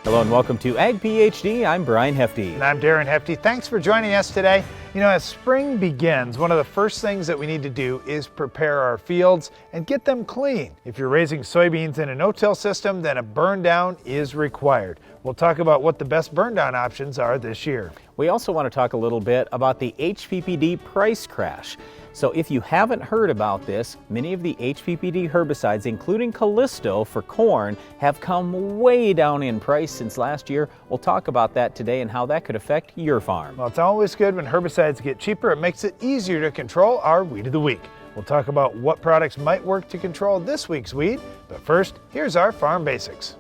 Hello and welcome to Ag PhD. I'm Darren Hefty. And I'm Darren Hefty. Thanks for joining us today. You know, as spring begins, one of the first things that we need to do is prepare our fields and get them clean. If you're raising soybeans in a no-till system, then a burn down is required. We'll talk about what the best burn down options are this year. We also want to talk a little bit about the HPPD price crash. So if you haven't heard about this, many of the HPPD herbicides, including Callisto for corn, have come way down in price since last year. We'll talk about that today and how that could affect your farm. Well, it's always good when herbicides get cheaper. It makes it easier to control our weed of the week. We'll talk about what products might work to control this week's weed. But first, here's our Farm Basics.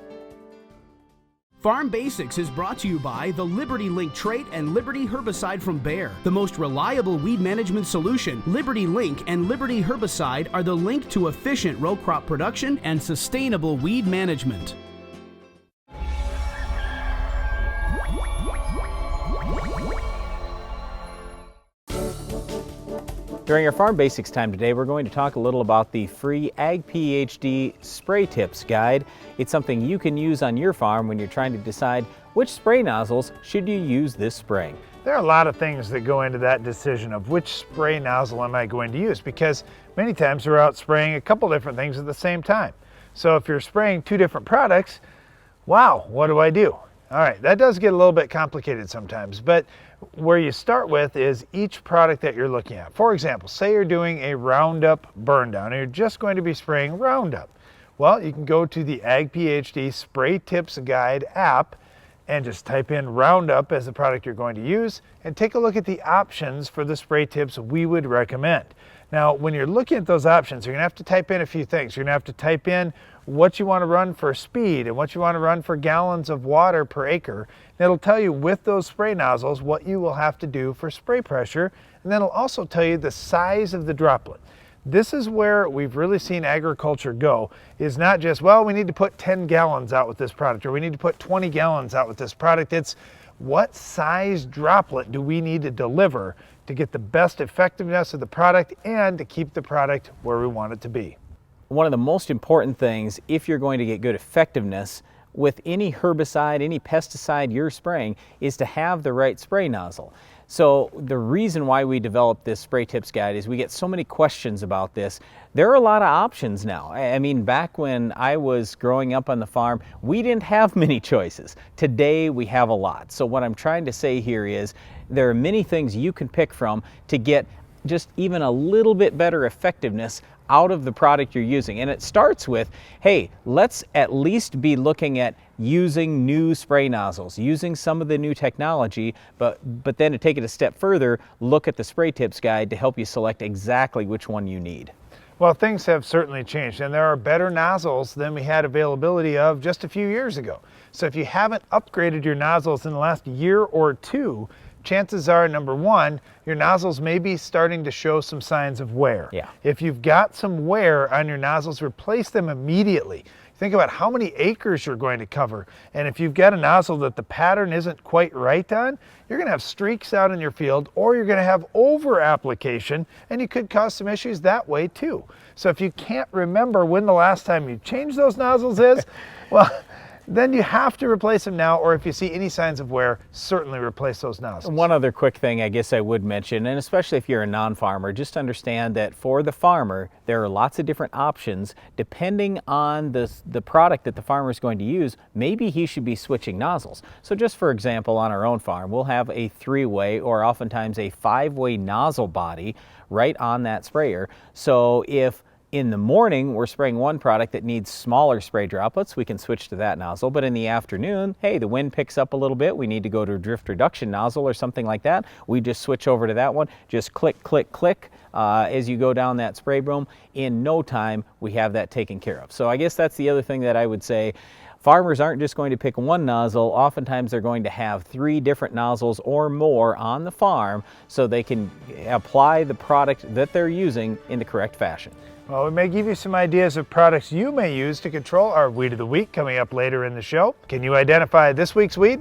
Farm Basics is brought to you by the Liberty Link trait and Liberty herbicide from Bayer. The most reliable weed management solution, Liberty Link and Liberty herbicide are the link to efficient row crop production and sustainable weed management. During our Farm Basics time today, we're going to talk a little about the free Ag PhD Spray Tips Guide. It's something you can use on your farm when you're trying to decide which spray nozzles should you use this spring. There are a lot of things that go into that decision of which spray nozzle am I going to use, because many times we're out spraying a couple different things at the same time. So if you're spraying two different products, wow, what do I do? All right, that does get a little bit complicated sometimes, but where you start with is each product that you're looking at. For example, say you're doing a Roundup burn down and you're just going to be spraying Roundup. Well, you can go to the Ag PhD Spray Tips Guide app and just type in Roundup as the product you're going to use and take a look at the options for the spray tips we would recommend. Now, when you're looking at those options, you're going to have to type in a few things. You're going to have to type in what you want to run for speed and what you want to run for gallons of water per acre. And it'll tell you with those spray nozzles what you will have to do for spray pressure, and then it'll also tell you the size of the droplet. This is where we've really seen agriculture go, is not just, well, we need to put 10 gallons out with this product, or we need to put 20 gallons out with this product. It's what size droplet do we need to deliver to get the best effectiveness of the product and to keep the product where we want it to be. One of the most important things, if you're going to get good effectiveness with any herbicide, any pesticide you're spraying, is to have the right spray nozzle. So the reason why we developed this Spray Tips Guide is we get so many questions about this. There are a lot of options now. I mean, back when I was growing up on the farm, we didn't have many choices. Today we have a lot. So what I'm trying to say here is there are many things you can pick from to get just even a little bit better effectiveness out of the product you're using. And it starts with, hey, let's at least be looking at using new spray nozzles, using some of the new technology, but then to take it a step further, look at the Spray Tips Guide to help you select exactly which one you need. Well, things have certainly changed, and there are better nozzles than we had availability of just a few years ago. So if you haven't upgraded your nozzles in the last year or two, chances are, number one, your nozzles may be starting to show some signs of wear. Yeah. If you've got some wear on your nozzles, replace them immediately. Think about how many acres you're going to cover. And if you've got a nozzle that the pattern isn't quite right on, you're going to have streaks out in your field, or you're going to have over application, and you could cause some issues that way too. So if you can't remember when the last time you changed those nozzles is, well, then you have to replace them now, or if you see any signs of wear, certainly replace those nozzles. One other quick thing I guess I would mention, and especially if you're a non-farmer, just understand that for the farmer, there are lots of different options depending on the product that the farmer is going to use. Maybe he should be switching nozzles. So just for example, on our own farm, we'll have a 3-way or oftentimes a 5-way nozzle body right on that sprayer. So if in the morning we're spraying one product that needs smaller spray droplets, we can switch to that nozzle. But in the afternoon, hey, the wind picks up a little bit, we need to go to a drift reduction nozzle or something like that, we just switch over to that one. Just click, click, click as you go down that spray broom. In no time, we have that taken care of. So I guess that's the other thing that I would say. Farmers aren't just going to pick one nozzle. Oftentimes they're going to have 3 different nozzles or more on the farm so they can apply the product that they're using in the correct fashion. Well, we may give you some ideas of products you may use to control our weed of the week coming up later in the show. Can you identify this week's weed?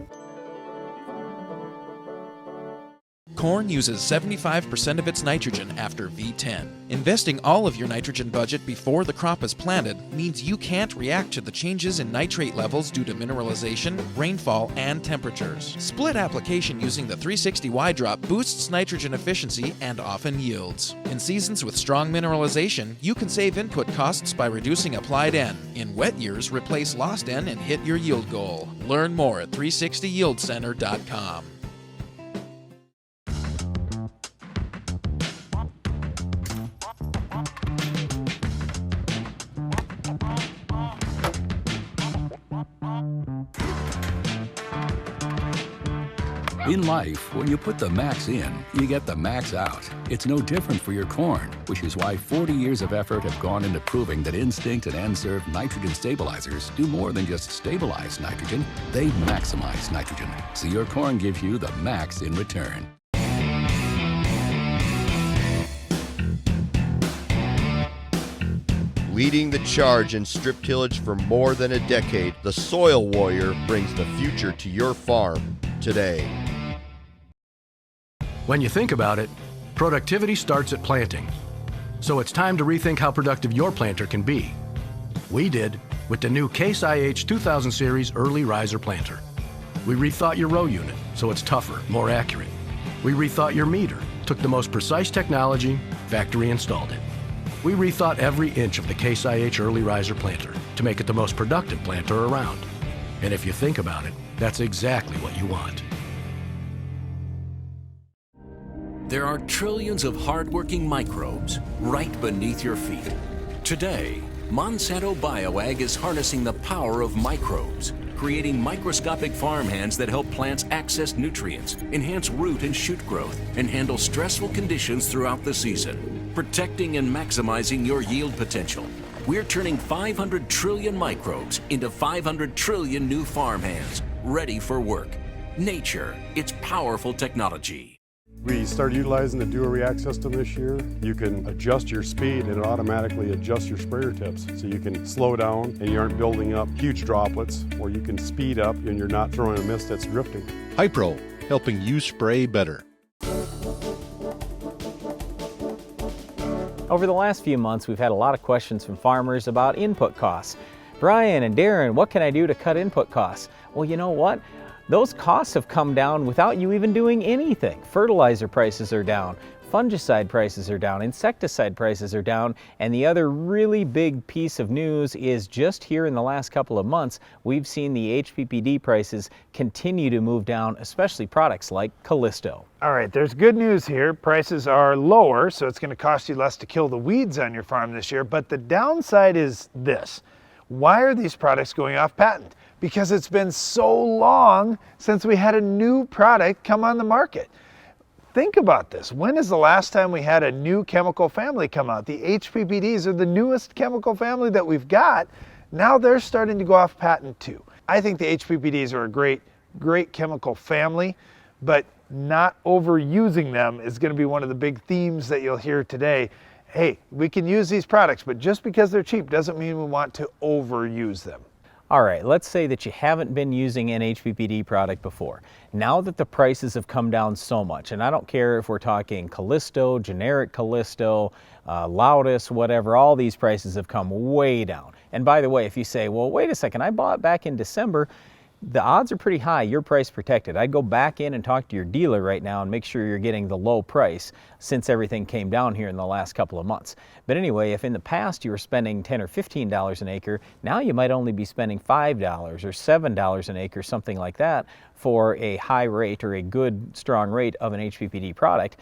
corn uses 75% of its nitrogen after V10. Investing all of your nitrogen budget before the crop is planted means you can't react to the changes in nitrate levels due to mineralization, rainfall, and temperatures. Split application using the 360Y drop boosts nitrogen efficiency and often yields. In seasons with strong mineralization, you can save input costs by reducing applied N. In wet years, replace lost N and hit your yield goal. Learn more at 360yieldcenter.com. In life, when you put the max in, you get the max out. It's no different for your corn, which is why 40 years of effort have gone into proving that Instinct and N-Serve nitrogen stabilizers do more than just stabilize nitrogen, they maximize nitrogen, so your corn gives you the max in return. Leading the charge in strip tillage for more than a decade, the Soil Warrior brings the future to your farm today. When you think about it, productivity starts at planting. So it's time to rethink how productive your planter can be. We did with the new Case IH 2000 Series Early Riser Planter. We rethought your row unit so it's tougher, more accurate. We rethought your meter, took the most precise technology, factory installed it. We rethought every inch of the Case IH Early Riser Planter to make it the most productive planter around. And if you think about it, that's exactly what you want. There are trillions of hardworking microbes right beneath your feet. Today, Monsanto BioAg is harnessing the power of microbes, creating microscopic farmhands that help plants access nutrients, enhance root and shoot growth, and handle stressful conditions throughout the season, protecting and maximizing your yield potential. We're turning 500 trillion microbes into 500 trillion new farmhands, ready for work. Nature, it's powerful technology. We started utilizing the Dual React system this year. You can adjust your speed and it automatically adjusts your sprayer tips. So you can slow down and you aren't building up huge droplets, or you can speed up and you're not throwing a mist that's drifting. Hypro, helping you spray better. Over the last few months, we've had a lot of questions from farmers about input costs. Brian and Darren, what can I do to cut input costs? Well, you know what? Those costs have come down without you even doing anything. Fertilizer prices are down, fungicide prices are down, insecticide prices are down, and the other really big piece of news is just here in the last couple of months, we've seen the HPPD prices continue to move down, especially products like Callisto. All right, there's good news here. Prices are lower, so it's going to cost you less to kill the weeds on your farm this year, but the downside is this. Why are these products going off patent? Because it's been so long since we had a new product come on the market. Think about this. When is the last time we had a new chemical family come out? The HPPDs are the newest chemical family that we've got. Now they're starting to go off patent too. I think the HPPDs are a great chemical family, but not overusing them is going to be one of the big themes that you'll hear today. Hey, we can use these products, but just because they're cheap doesn't mean we want to overuse them. All right, let's say that you haven't been using an HPPD product before. Now that the prices have come down so much, and I don't care if we're talking Callisto, generic Callisto, Loudus, whatever, all these prices have come way down. And by the way, if you say, well, wait a second, I bought back in December, the odds are pretty high you're price protected. I'd go back in and talk to your dealer right now and make sure you're getting the low price since everything came down here in the last couple of months. But anyway, if in the past you were spending $10 or $15 an acre, now you might only be spending $5 or $7 an acre, something like that, for a high rate or a good, strong rate of an HPPD product.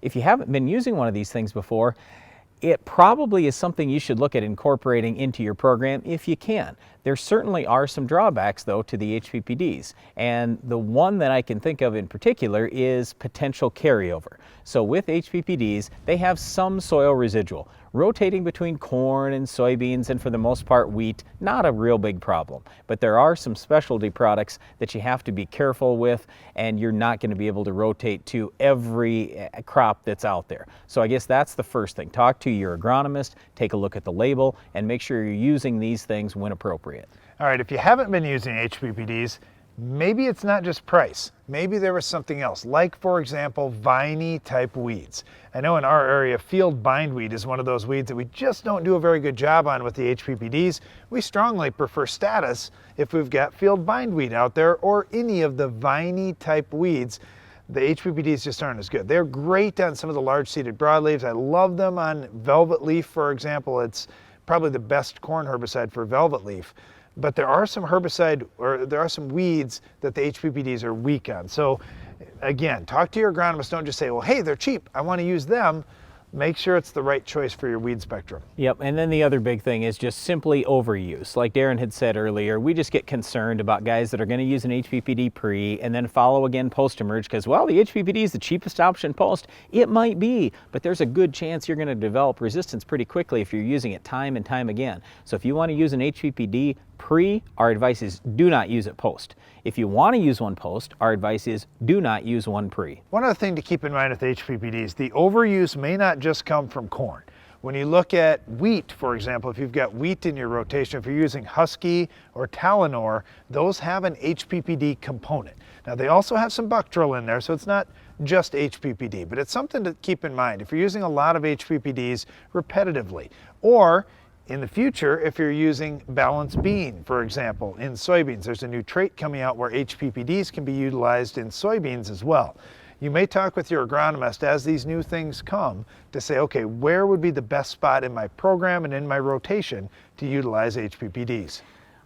If you haven't been using one of these things before, it probably is something you should look at incorporating into your program if you can. There certainly are some drawbacks, though, to the HPPDs, and the one that I can think of in particular is potential carryover. So with HPPDs, they have some soil residual. Rotating between corn and soybeans and for the most part wheat, not a real big problem. But there are some specialty products that you have to be careful with, and you're not going to be able to rotate to every crop that's out there. So I guess that's the first thing. Talk to your agronomist, take a look at the label, and make sure you're using these things when appropriate. All right, if you haven't been using HPPDs, maybe it's not just price. Maybe there was something else, like, for example, viney type weeds. I know in our area, field bindweed is one of those weeds that we just don't do a very good job on with the HPPDs. We strongly prefer status if we've got field bindweed out there or any of the viney type weeds. The HPPDs just aren't as good. They're great on some of the large seeded broadleaves. I love them on velvet leaf, for example. It's probably the best corn herbicide for velvet leaf. But there are some there are some weeds that the HPPDs are weak on. So again, talk to your agronomist. Don't just say, well, hey, they're cheap, I want to use them. Make sure it's the right choice for your weed spectrum. Yep, and then the other big thing is just simply overuse. Like Darren had said earlier, we just get concerned about guys that are going to use an HPPD pre and then follow again post-emerge because, well, the HPPD is the cheapest option post. It might be, but there's a good chance you're going to develop resistance pretty quickly if you're using it time and time again. So if you want to use an HPPD pre, our advice is do not use it post. If you want to use one post, our advice is do not use one pre. One other thing to keep in mind with HPPDs, the overuse may not just come from corn. When you look at wheat, for example, if you've got wheat in your rotation, if you're using Husky or Talinor, those have an HPPD component. Now they also have some Buctril in there, so it's not just HPPD, but it's something to keep in mind if you're using a lot of HPPDs repetitively. Or in the future, if you're using balanced bean, for example, in soybeans, there's a new trait coming out where HPPDs can be utilized in soybeans as well. You may talk with your agronomist as these new things come to say, okay, where would be the best spot in my program and in my rotation to utilize HPPDs?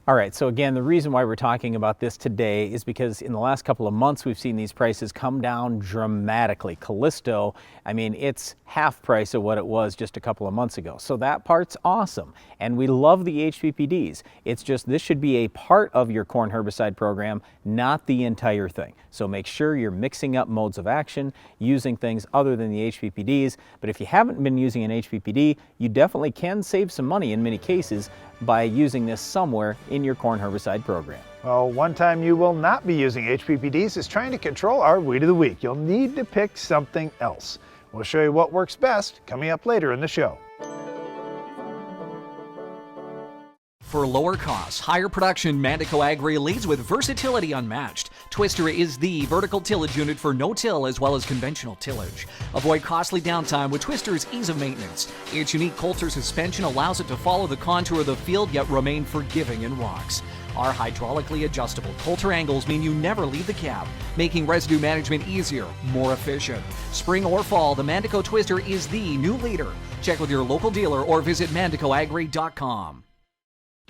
All right, so again, the reason why we're talking about this today is because in the last couple of months we've seen these prices come down dramatically. Callisto, I mean, it's half price of what it was just a couple of months ago. So that part's awesome, and we love the HPPDs. It's just this should be a part of your corn herbicide program, not the entire thing. So make sure you're mixing up modes of action, using things other than the HPPDs. But if you haven't been using an HPPD, you definitely can save some money in many cases by using this somewhere in your corn herbicide program. Well, one time you will not be using HPPDs is trying to control our weed of the week. You'll need to pick something else. We'll show you what works best coming up later in the show. For lower costs, higher production, Mandico Agri leads with versatility unmatched. Twister is the vertical tillage unit for no-till as well as conventional tillage. Avoid costly downtime with Twister's ease of maintenance. Its unique Coulter suspension allows it to follow the contour of the field yet remain forgiving in rocks. Our hydraulically adjustable Coulter angles mean you never leave the cab, making residue management easier, more efficient. Spring or fall, the Mandico Twister is the new leader. Check with your local dealer or visit mandicoagri.com.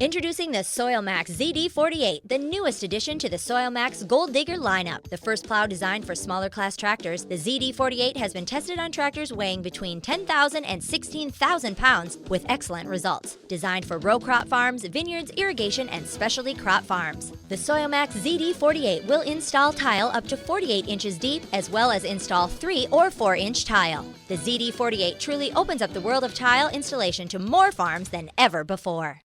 Introducing the SoilMax ZD48, the newest addition to the SoilMax Gold Digger lineup. The first plow designed for smaller class tractors, the ZD48 has been tested on tractors weighing between 10,000 and 16,000 pounds with excellent results. Designed for row crop farms, vineyards, irrigation, and specialty crop farms. The SoilMax ZD48 will install tile up to 48 inches deep as well as install 3 or 4 inch tile. The ZD48 truly opens up the world of tile installation to more farms than ever before.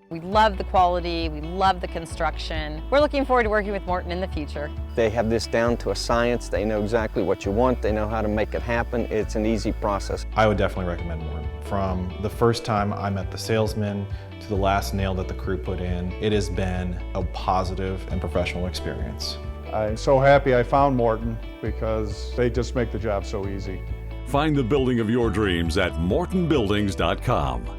We love the quality, we love the construction. We're looking forward to working with Morton in the future. They have this down to a science. They know exactly what you want. They know how to make it happen. It's an easy process. I would definitely recommend Morton. From the first time I met the salesman to the last nail that the crew put in, it has been a positive and professional experience. I'm so happy I found Morton because they just make the job so easy. Find the building of your dreams at mortonbuildings.com.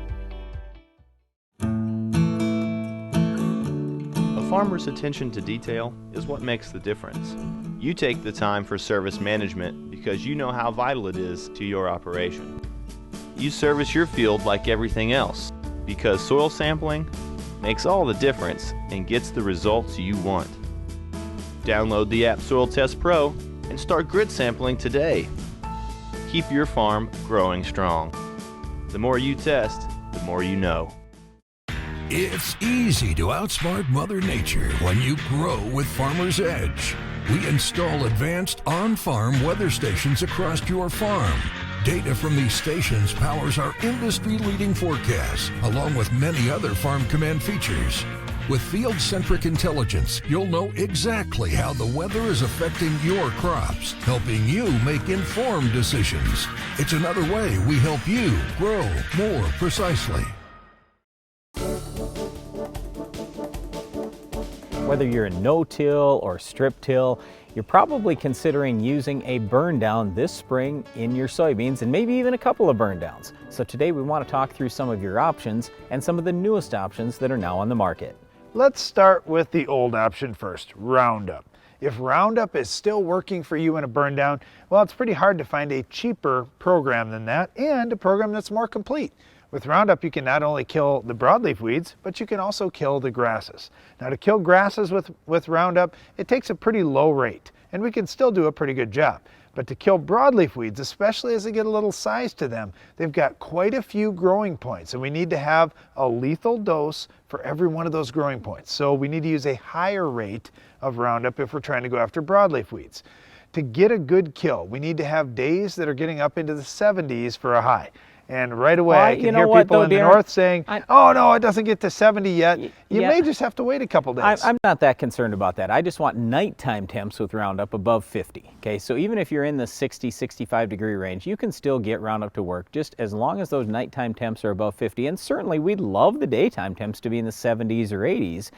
A farmer's attention to detail is what makes the difference. You take the time for service management because you know how vital it is to your operation. You service your field like everything else because soil sampling makes all the difference and gets the results you want. Download the app Soil Test Pro and start grid sampling today. Keep your farm growing strong. The more you test, the more you know. It's easy to outsmart Mother Nature when you grow with Farmer's Edge. We install advanced on-farm weather stations across your farm. Data from these stations powers our industry-leading forecasts, along with many other Farm Command features. With field-centric intelligence, you'll know exactly how the weather is affecting your crops, helping you make informed decisions. It's another way we help you grow more precisely. Whether you're a no-till or strip-till, you're probably considering using a burn down this spring in your soybeans, and maybe even a couple of burn downs. So today we want to talk through some of your options and some of the newest options that are now on the market. Let's start with the old option first, Roundup. If Roundup is still working for you in a burn down, well, it's pretty hard to find a cheaper program than that and a program that's more complete. With Roundup, you can not only kill the broadleaf weeds, but you can also kill the grasses. Now, to kill grasses with Roundup, it takes a pretty low rate, and we can still do a pretty good job. But to kill broadleaf weeds, especially as they get a little size to them, they've got quite a few growing points, and we need to have a lethal dose for every one of those growing points. So we need to use a higher rate of Roundup if we're trying to go after broadleaf weeds. To get a good kill, we need to have days that are getting up into the 70s for a high. And right away, I can hear people in the north saying, oh no, it doesn't get to 70 yet. You may just have to wait a couple days. I'm not that concerned about that. I just want nighttime temps with Roundup above 50. Okay, so even if you're in the 60, 65 degree range, you can still get Roundup to work just as long as those nighttime temps are above 50. And certainly we'd love the daytime temps to be in the 70s or 80s.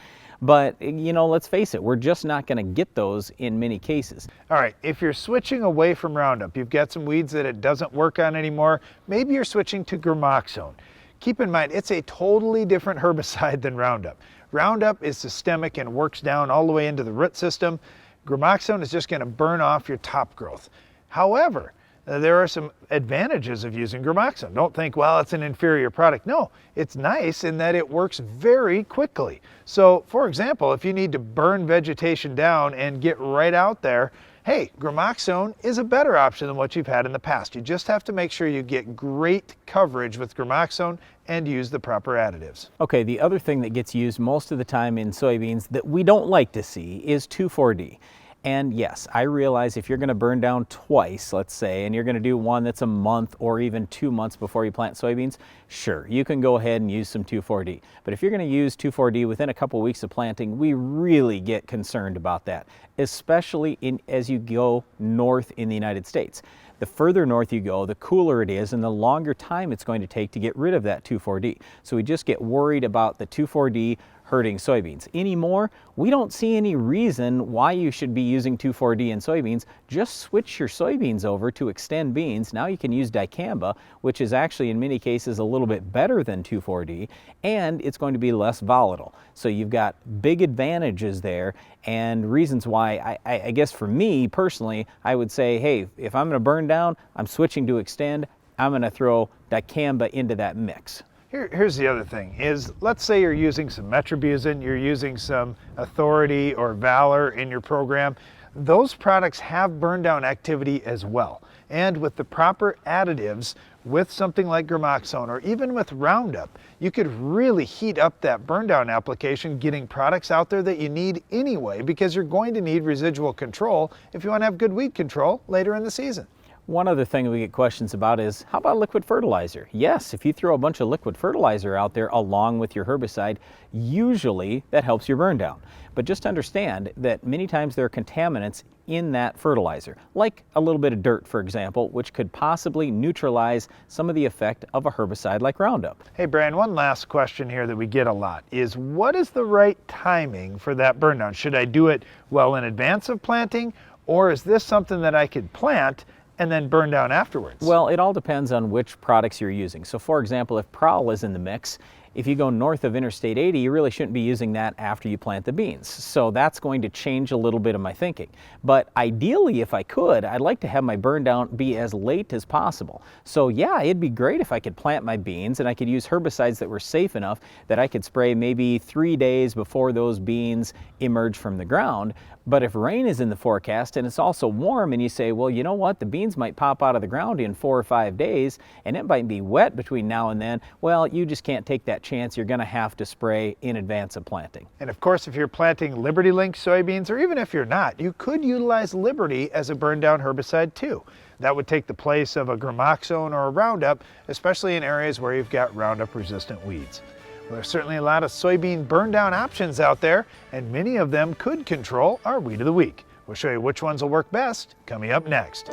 But, you know, let's face it, we're just not going to get those in many cases. All right, if you're switching away from Roundup, you've got some weeds that it doesn't work on anymore, maybe you're switching to Gramoxone. Keep in mind, it's a totally different herbicide than Roundup. Roundup is systemic and works down all the way into the root system. Gramoxone is just going to burn off your top growth. However, there are some advantages of using Gramoxone. Don't think, well, it's an inferior product. No, it's nice in that it works very quickly. So, for example, if you need to burn vegetation down and get right out there, hey, Gramoxone is a better option than what you've had in the past. You just have to make sure you get great coverage with Gramoxone and use the proper additives. Okay, the other thing that gets used most of the time in soybeans that we don't like to see is 2,4-D. And yes, I realize if you're going to burn down twice, let's say, and you're going to do one that's a month or even 2 months before you plant soybeans, sure, you can go ahead and use some 2,4-D. But if you're going to use 2,4-D within a couple weeks of planting, we really get concerned about that, especially as you go north in the United States. The further north you go, the cooler it is and the longer time it's going to take to get rid of that 2,4-D. So we just get worried about the 2,4-D hurting soybeans. Anymore, we don't see any reason why you should be using 2,4-D in soybeans. Just switch your soybeans over to Extend beans. Now you can use dicamba, which is actually in many cases a little bit better than 2,4-D, and it's going to be less volatile. So you've got big advantages there and reasons why I guess for me personally, I would say, hey, if I'm going to burn down, I'm switching to Extend. I'm going to throw dicamba into that mix. Here's the other thing is, let's say you're using some metribuzin, you're using some Authority or Valor in your program. Those products have burn down activity as well. And with the proper additives, with something like Gramoxone or even with Roundup, you could really heat up that burn down application, getting products out there that you need anyway, because you're going to need residual control if you want to have good weed control later in the season. One other thing we get questions about is, how about liquid fertilizer? Yes, if you throw a bunch of liquid fertilizer out there along with your herbicide, usually that helps your burn down. But just understand that many times there are contaminants in that fertilizer, like a little bit of dirt, for example, which could possibly neutralize some of the effect of a herbicide like Roundup. Hey Brian, one last question here that we get a lot is, what is the right timing for that burn down? Should I do it well in advance of planting, or is this something that I could plant and then burn down afterwards? Well, it all depends on which products you're using. So for example, if Prowl is in the mix, if you go north of Interstate 80, you really shouldn't be using that after you plant the beans. So that's going to change a little bit of my thinking. But ideally, if I could, I'd like to have my burn down be as late as possible. So yeah, it'd be great if I could plant my beans and I could use herbicides that were safe enough that I could spray maybe 3 days before those beans emerge from the ground. But if rain is in the forecast and it's also warm and you say, well, you know what, the beans might pop out of the ground in 4 or 5 days and it might be wet between now and then, well, you just can't take that chance. You're going to have to spray in advance of planting. And of course, if you're planting Liberty Link soybeans, or even if you're not, you could utilize Liberty as a burn down herbicide too. That would take the place of a Gramoxone or a Roundup, especially in areas where you've got Roundup resistant weeds. Well, there's certainly a lot of soybean burn down options out there, and many of them could control our Weed of the Week. We'll show you which ones will work best coming up next.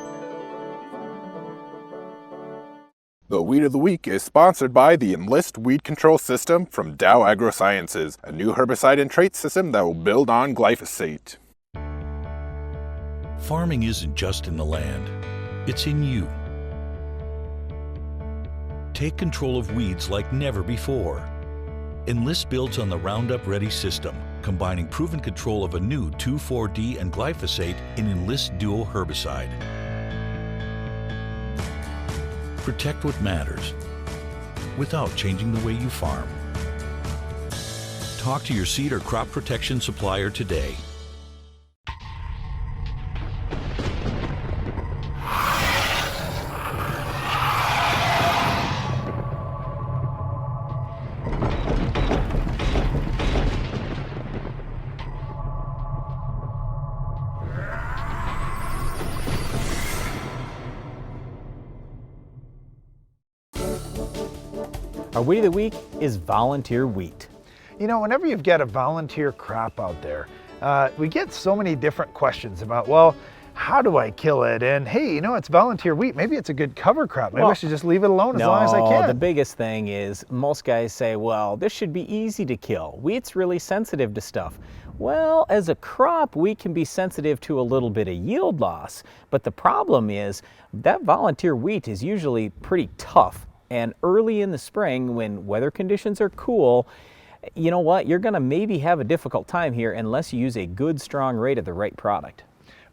The Weed of the Week is sponsored by the Enlist Weed Control System from Dow AgroSciences, a new herbicide and trait system that will build on glyphosate. Farming isn't just in the land, it's in you. Take control of weeds like never before. Enlist builds on the Roundup Ready system, combining proven control of a new 2,4-D and glyphosate in Enlist Duo herbicide. Protect what matters without changing the way you farm. Talk to your seed or crop protection supplier today. Our Weed of the Week is volunteer wheat. You know, whenever you've got a volunteer crop out there, we get so many different questions about, well, how do I kill it? And hey, you know, it's volunteer wheat. Maybe it's a good cover crop. Maybe I should just leave it alone as long as I can. The biggest thing is most guys say, well, this should be easy to kill. Wheat's really sensitive to stuff. Well, as a crop, wheat can be sensitive to a little bit of yield loss. But the problem is that volunteer wheat is usually pretty tough. And early in the spring, when weather conditions are cool, you know what? You're going to maybe have a difficult time here unless you use a good, strong rate of the right product.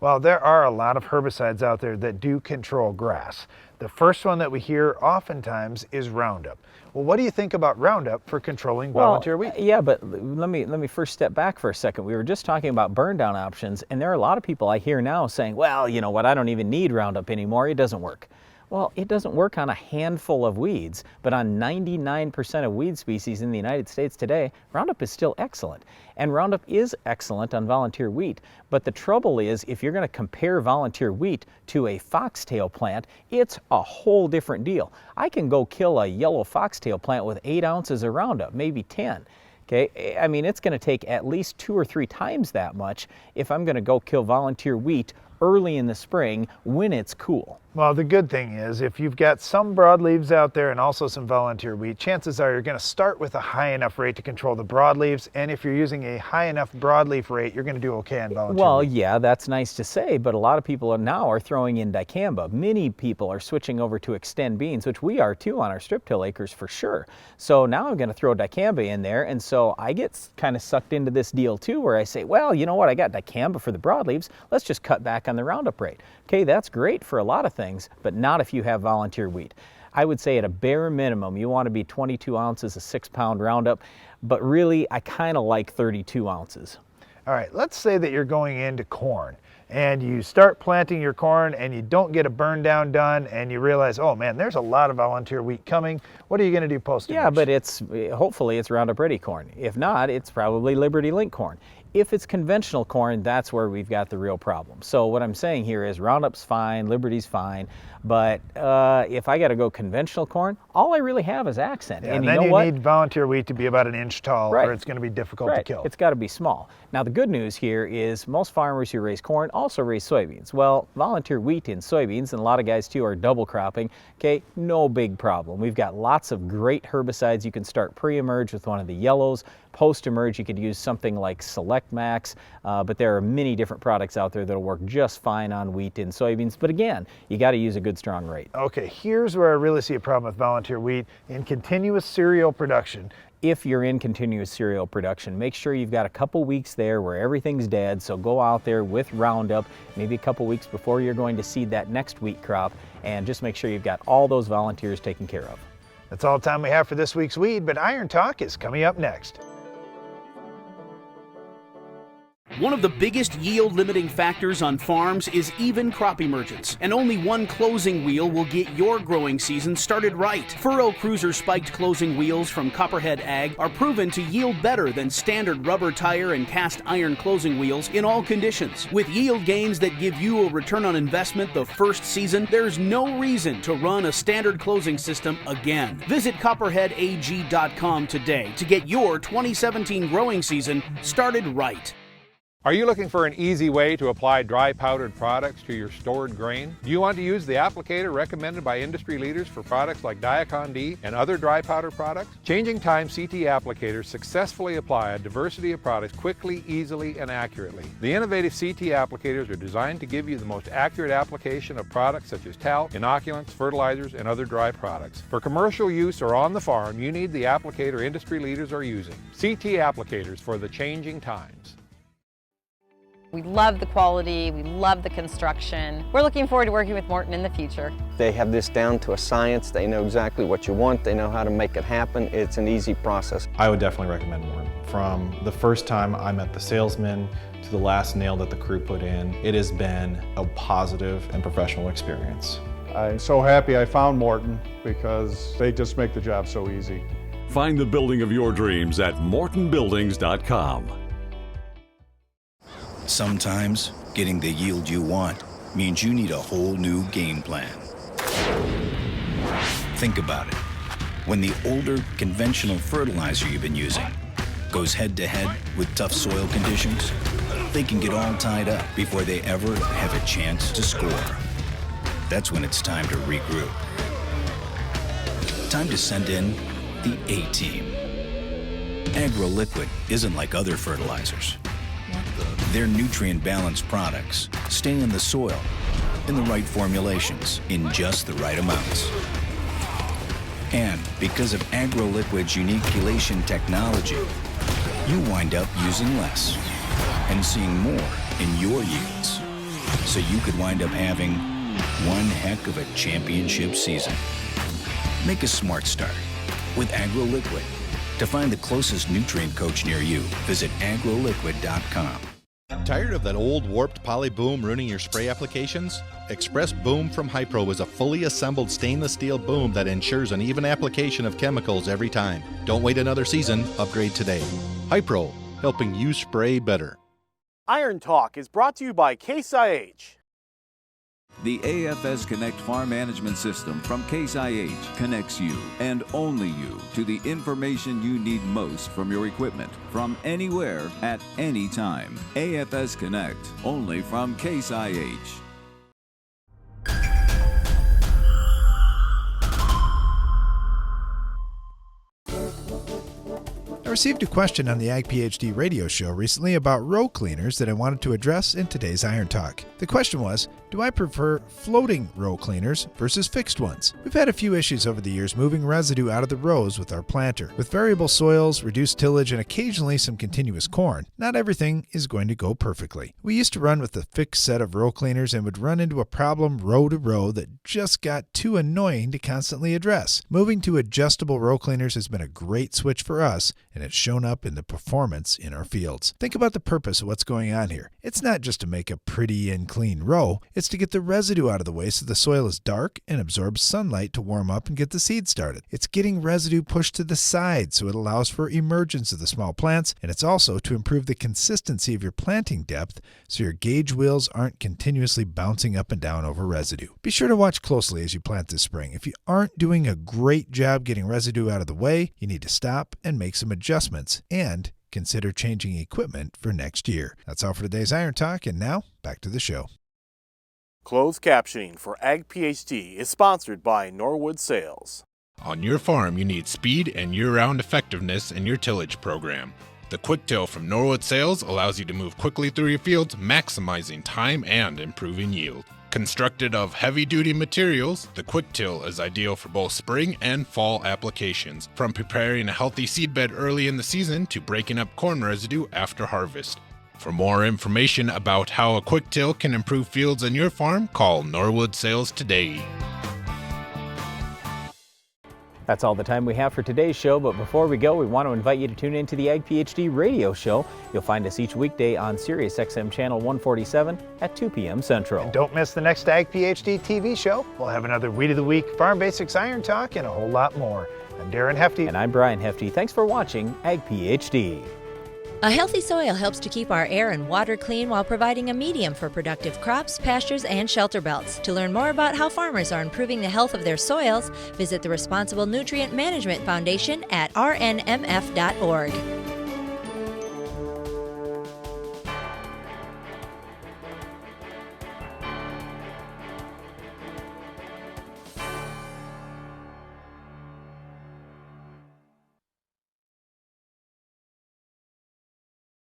Well, there are a lot of herbicides out there that do control grass. The first one that we hear oftentimes is Roundup. Well, what do you think about Roundup for controlling volunteer wheat? Yeah, but let me first step back for a second. We were just talking about burn down options, and there are a lot of people I hear now saying, well, you know what? I don't even need Roundup anymore. It doesn't work. Well, it doesn't work on a handful of weeds, but on 99% of weed species in the United States today, Roundup is still excellent. And Roundup is excellent on volunteer wheat, but the trouble is if you're going to compare volunteer wheat to a foxtail plant, it's a whole different deal. I can go kill a yellow foxtail plant with 8 ounces of Roundup, maybe 10. Okay, I mean, it's going to take at least 2 or 3 times that much if I'm going to go kill volunteer wheat early in the spring when it's cool. Well, the good thing is if you've got some broadleaves out there and also some volunteer wheat, chances are you're going to start with a high enough rate to control the broadleaves, and if you're using a high enough broadleaf rate, you're going to do okay on volunteer Well, wheat. yeah, that's nice to say, but a lot of people now are throwing in dicamba. Many people are switching over to extend beans, which we are too on our strip till acres for sure. So now I'm going to throw dicamba in there, and so I get kind of sucked into this deal too where I say, well, you know what, I got dicamba for the broadleaves, let's just cut back on the Roundup rate. Okay, that's great for a lot of things, but not if you have volunteer wheat. I would say at a bare minimum, you want to be 22 ounces of 6-pound Roundup, but really I kind of like 32 ounces. All right, let's say that you're going into corn and you start planting your corn and you don't get a burn down done and you realize, oh man, there's a lot of volunteer wheat coming. What are you going to do post-emerge? Yeah, but hopefully it's Roundup Ready corn. If not, it's probably Liberty Link corn. If it's conventional corn, that's where we've got the real problem. So what I'm saying here is Roundup's fine, Liberty's fine, but if I got to go conventional corn, all I really have is Accent. Yeah, and then you know need volunteer wheat to be about 1 inch tall, Right. or it's going to be difficult to kill. It's got to be small. Now the good news here is most farmers who raise corn also raise soybeans. Well, volunteer wheat and soybeans, and a lot of guys too are double cropping, okay, no big problem. We've got lots of great herbicides. You can start pre-emerge with one of the yellows. Post-emerge, you could use something like Select Max, but there are many different products out there that'll work just fine on wheat and soybeans. But again, you got to use a good strong rate. Okay, here's where I really see a problem with volunteer wheat in continuous cereal production. If you're in continuous cereal production, make sure you've got a couple weeks there where everything's dead, so go out there with Roundup, maybe a couple weeks before you're going to seed that next wheat crop, and just make sure you've got all those volunteers taken care of. That's all the time we have for this week's Weed, but Iron Talk is coming up next. One of the biggest yield limiting factors on farms is even crop emergence, and only one closing wheel will get your growing season started right. Furrow Cruiser spiked closing wheels from Copperhead Ag are proven to yield better than standard rubber tire and cast iron closing wheels in all conditions. With yield gains that give you a return on investment the first season, there's no reason to run a standard closing system again. Visit copperheadag.com today to get your 2017 growing season started right. Are you looking for an easy way to apply dry powdered products to your stored grain? Do you want to use the applicator recommended by industry leaders for products like Diacon D and other dry powder products? Changing Time CT applicators successfully apply a diversity of products quickly, easily, and accurately. The innovative CT applicators are designed to give you the most accurate application of products such as talc, inoculants, fertilizers, and other dry products. For commercial use or on the farm, you need the applicator industry leaders are using. CT applicators for the changing times. We love the quality, we love the construction. We're looking forward to working with Morton in the future. They have this down to a science. They know exactly what you want. They know how to make it happen. It's an easy process. I would definitely recommend Morton. From the first time I met the salesman to the last nail that the crew put in, it has been a positive and professional experience. I'm so happy I found Morton because they just make the job so easy. Find the building of your dreams at mortonbuildings.com. Sometimes getting the yield you want means you need a whole new game plan. Think about it. When the older conventional fertilizer you've been using goes head-to-head with tough soil conditions, they can get all tied up before they ever have a chance to score. That's when it's time to regroup. Time to send in the A-Team. AgroLiquid isn't like other fertilizers. Their nutrient-balanced products stay in the soil in the right formulations in just the right amounts. And because of AgroLiquid's unique chelation technology, you wind up using less and seeing more in your yields. So you could wind up having one heck of a championship season. Make a smart start with AgroLiquid. To find the closest nutrient coach near you, visit agroliquid.com. Tired of that old warped poly boom ruining your spray applications? Express Boom from Hypro is a fully assembled stainless steel boom that ensures an even application of chemicals every time. Don't wait another season, upgrade today. Hypro, helping you spray better. Iron Talk is brought to you by Case IH. The AFS Connect Farm Management System from Case IH connects you, and only you, to the information you need most from your equipment, from anywhere, at any time. AFS Connect, only from Case IH. I received a question on the Ag PhD radio show recently about row cleaners that I wanted to address in today's Iron Talk. The question was, do I prefer floating row cleaners versus fixed ones? We've had a few issues over the years moving residue out of the rows with our planter. With variable soils, reduced tillage, and occasionally some continuous corn, not everything is going to go perfectly. We used to run with a fixed set of row cleaners and would run into a problem row to row that just got too annoying to constantly address. Moving to adjustable row cleaners has been a great switch for us, and it's shown up in the performance in our fields. Think about the purpose of what's going on here. It's not just to make a pretty and clean row, it's to get the residue out of the way so the soil is dark and absorbs sunlight to warm up and get the seed started. It's getting residue pushed to the side so it allows for emergence of the small plants, and it's also to improve the consistency of your planting depth so your gauge wheels aren't continuously bouncing up and down over residue. Be sure to watch closely as you plant this spring. If you aren't doing a great job getting residue out of the way, you need to stop and make some adjustments and consider changing equipment for next year. That's all for today's Iron Talk, and now back to the show. Closed captioning for Ag PhD is sponsored by Norwood Sales. On your farm, you need speed and year-round effectiveness in your tillage program. The Quick Till from Norwood Sales allows you to move quickly through your fields, maximizing time and improving yield. Constructed of heavy-duty materials, the Quick Till is ideal for both spring and fall applications, from preparing a healthy seedbed early in the season to breaking up corn residue after harvest. For more information about how a Quick Till can improve fields on your farm, call Norwood Sales today. That's all the time we have for today's show, but before we go, we want to invite you to tune in to the Ag PhD radio show. You'll find us each weekday on Sirius XM Channel 147 at 2 p.m. Central. And don't miss the next Ag PhD TV show. We'll have another Weed of the Week, Farm Basics Iron Talk, and a whole lot more. I'm Darren Hefty. And I'm Brian Hefty. Thanks for watching Ag PhD. A healthy soil helps to keep our air and water clean while providing a medium for productive crops, pastures, and shelter belts. To learn more about how farmers are improving the health of their soils, visit the Responsible Nutrient Management Foundation at rnmf.org.